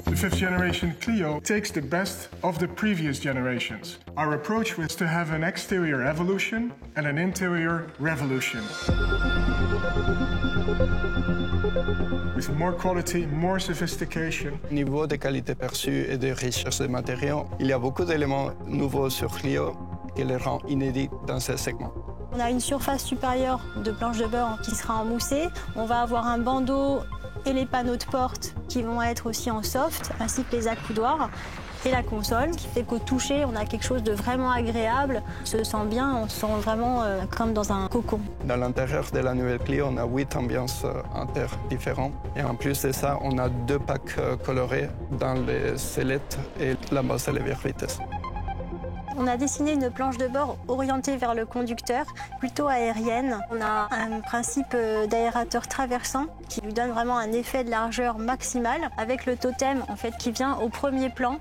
The fifth generation Clio takes the best of the previous generations. Our approach was to have an exterior evolution and an interior revolution. With more quality, more sophistication. Au niveau des qualités perçues et de richesse des matériaux, il y a beaucoup d'éléments nouveaux sur Clio qui les rend inédits dans ce segment. On a une surface supérieure de planche de beurre qui sera en moussé. On va avoir un bandeau et les panneaux de porte qui vont être aussi en soft, ainsi que les accoudoirs et la console, qui fait qu'au toucher, on a quelque chose de vraiment agréable. On se sent bien, on se sent vraiment comme dans un cocon. Dans l'intérieur de la nouvelle Clio, on a 8 ambiances inter différentes. Et en plus de ça, on a 2 packs colorés dans les sellettes et la base à levure vitesse. On a dessiné une planche de bord orientée vers le conducteur, plutôt aérienne. On a un principe d'aérateur traversant qui lui donne vraiment un effet de largeur maximale avec le totem en fait, qui vient au premier plan.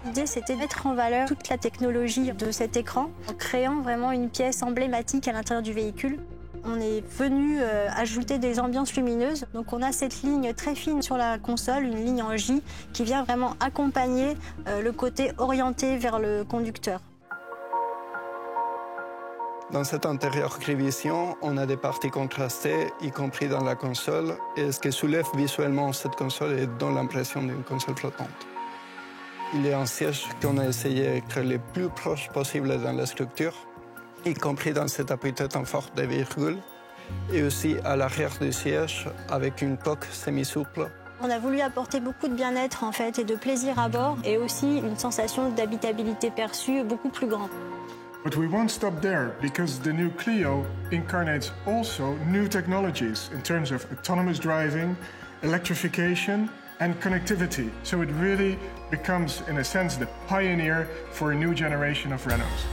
L'idée, c'était de mettre en valeur toute la technologie de cet écran en créant vraiment une pièce emblématique à l'intérieur du véhicule. On est venu ajouter des ambiances lumineuses. Donc on a cette ligne très fine sur la console, une ligne en J, qui vient vraiment accompagner le côté orienté vers le conducteur. Dans cet intérieur gris vision, on a des parties contrastées, y compris dans la console. Et ce qui soulève visuellement cette console et donne l'impression d'une console flottante. Il y a un siège qu'on a essayé d'être le plus proche possible dans la structure, y compris dans cet appuie-tête en forme de virgule, et aussi à l'arrière du siège avec une coque semi-souple. On a voulu apporter beaucoup de bien-être en fait, et de plaisir à bord, et aussi une sensation d'habitabilité perçue beaucoup plus grande. But we won't stop there, because the new Clio incarnates also new technologies in terms of autonomous driving, electrification and connectivity. So it really becomes, in a sense, the pioneer for a new generation of Renaults.